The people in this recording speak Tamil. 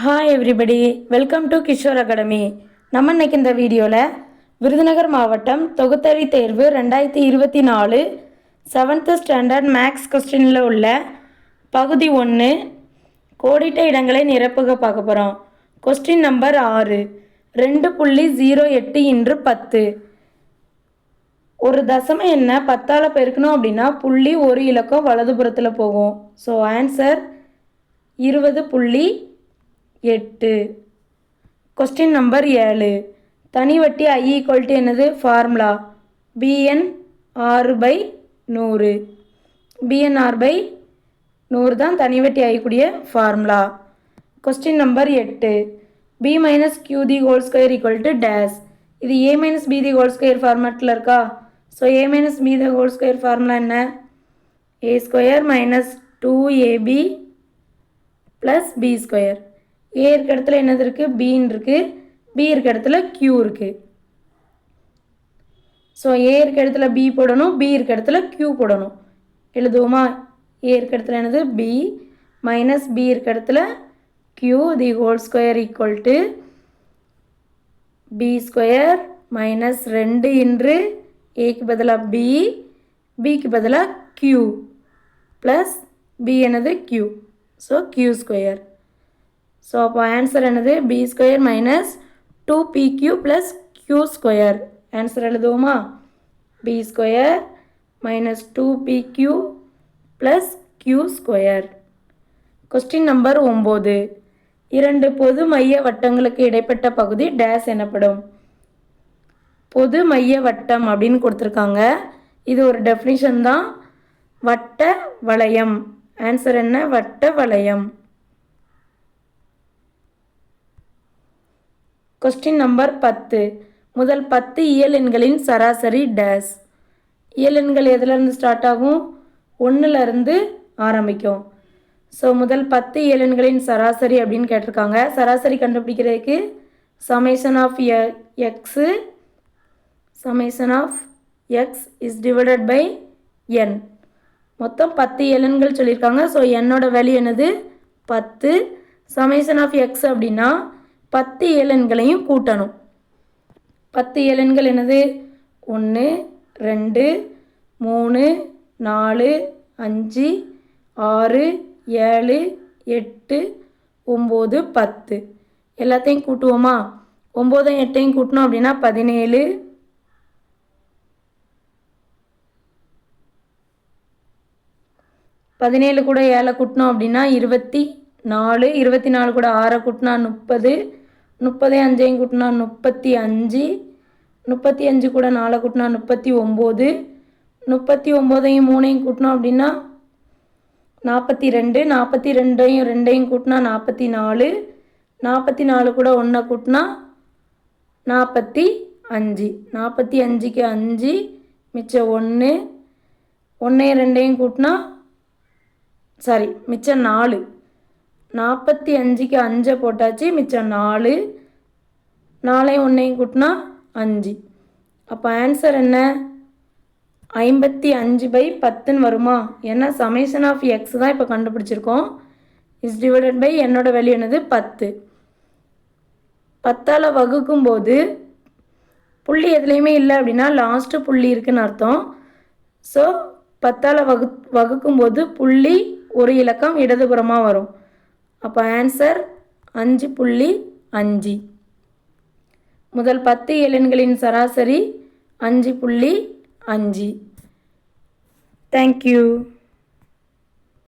Hi everybody, welcome to Kishore academy. நம்ம இன்னைக்கு இந்த வீடியோவில் விருதுநகர் மாவட்டம் தொகுத்தறி தேர்வு 2024 7th ஸ்டாண்டர்ட் மேக்ஸ் கொஸ்டினில் உள்ள பகுதி 1 கோடிட்ட இடங்களை நிரப்புக பார்க்க போகிறோம். Question number 6, 2.08 × 10. ஒரு தசம எண்ணை 10ஆல் பெருக்கணும் அப்படின்னா புள்ளி ஒரு இலக்கம் வலதுபுறத்தில் போகும். So answer 20.8. கொஸ்டின் நம்பர் 7, தனி வட்டி I = என்னது? Formula BN R/100. BN R/100 தான் தனி வட்டி I கூடிய formula. Question number 8, B - Q² = days. இது A - B² ஃபார்மேட்டில் இருக்கா? ஸோ A - B² ஃபார்முலா என்ன? A² - 2AB + B². A இருக்க இடத்துல என்னது இருக்குது? Bன்னு இருக்குது. B இருக்க இடத்துல Q இருக்குது. ஸோ A இருக்க இடத்துல B போடணும், B இருக்க இடத்துல Q போடணும். எழுதுவோமா? A இருக்க இடத்துல என்னது? B - B இருக்க இடத்துல Q = B² - 2 Aக்கு பதிலாக B, Bக்கு பதிலாக Q ப்ளஸ் B என்னது? Q. So Q². ஸோ அப்போ ஆன்சர் என்னது? B² - 2PQ + Q². Answer எழுதுவோமா? B² - 2PQ + Q². Question number 9, இரண்டு பொது மைய வட்டங்களுக்கு இடைப்பட்ட பகுதி டேஸ் எனப்படும். பொது மைய வட்டம் அப்படின்னு கொடுத்துருக்காங்க. இது ஒரு டெஃபினிஷன் தான். வட்ட வளையம். ஆன்சர் என்ன? வட்ட வளையம். கொஸ்டின் நம்பர் 10, முதல் 10 இயல் எண்களின் சராசரி டேஸ். இயல் எண்கள் எதுலேருந்து ஸ்டார்ட் ஆகும்? 1லேருந்து ஆரம்பிக்கும். ஸோ முதல் 10 இயல் எண்களின் சராசரி அப்படின்னு கேட்டிருக்காங்க. சராசரி கண்டுபிடிக்கிறதுக்கு summation of x is divided by n. மொத்தம் 10 இயல் எண்கள் சொல்லியிருக்காங்க. ஸோ என்னோட வேல்யூ என்னது? 10. சமேஷன் ஆஃப் x அப்படின்னா 10 இயல் எண்களையும் கூட்டணும். 10 இயல் எண்கள் என்னது? 1, 2, 3, 4, 5, 6, 7, 8, 9, 10. எல்லாத்தையும் கூட்டுவோமா? 9 8 கூட்டணும் அப்படின்னா 17. 17 கூட 7 கூட்டணும் அப்படின்னா 24. 24 கூட 6 கூட்டினா 30. 30 5 கூட்டினா 35. 35 கூட 4 கூட்டினா 39. 39 3 கூட்டினோம் அப்படின்னா 42. 42 2 கூட்டினா 44. 44 கூட 1 கூட்டினா 45. 45க்கு 5 மிச்சம் 1. 1 2 கூட்டினா மிச்சம் 4. 45க்கு 5 போட்டாச்சு, மிச்சம் 4. 4 1 கூட்டினா 5. அப்போ ஆன்சர் என்ன? 55/10 வருமா? ஏன்னா சமேஷன் ஆஃப் x தான் இப்போ கண்டுபிடிச்சிருக்கோம். இஸ் டிவைடட் பை என்னோட வேல்யூ என்னது? 10. 10ஆல் வகுக்கும்போது புள்ளி எதுலேயுமே இல்லை அப்படின்னா லாஸ்ட்டு புள்ளி இருக்குன்னு அர்த்தம். ஸோ 10ஆல் வகுக்கும்போது புள்ளி ஒரு இலக்கம் இடதுபுறமாக வரும். அப்போ ஆன்சர் 5.5. முதல் 10 இயல் எண்களின் சராசரி 5.5. தேங்க்யூ.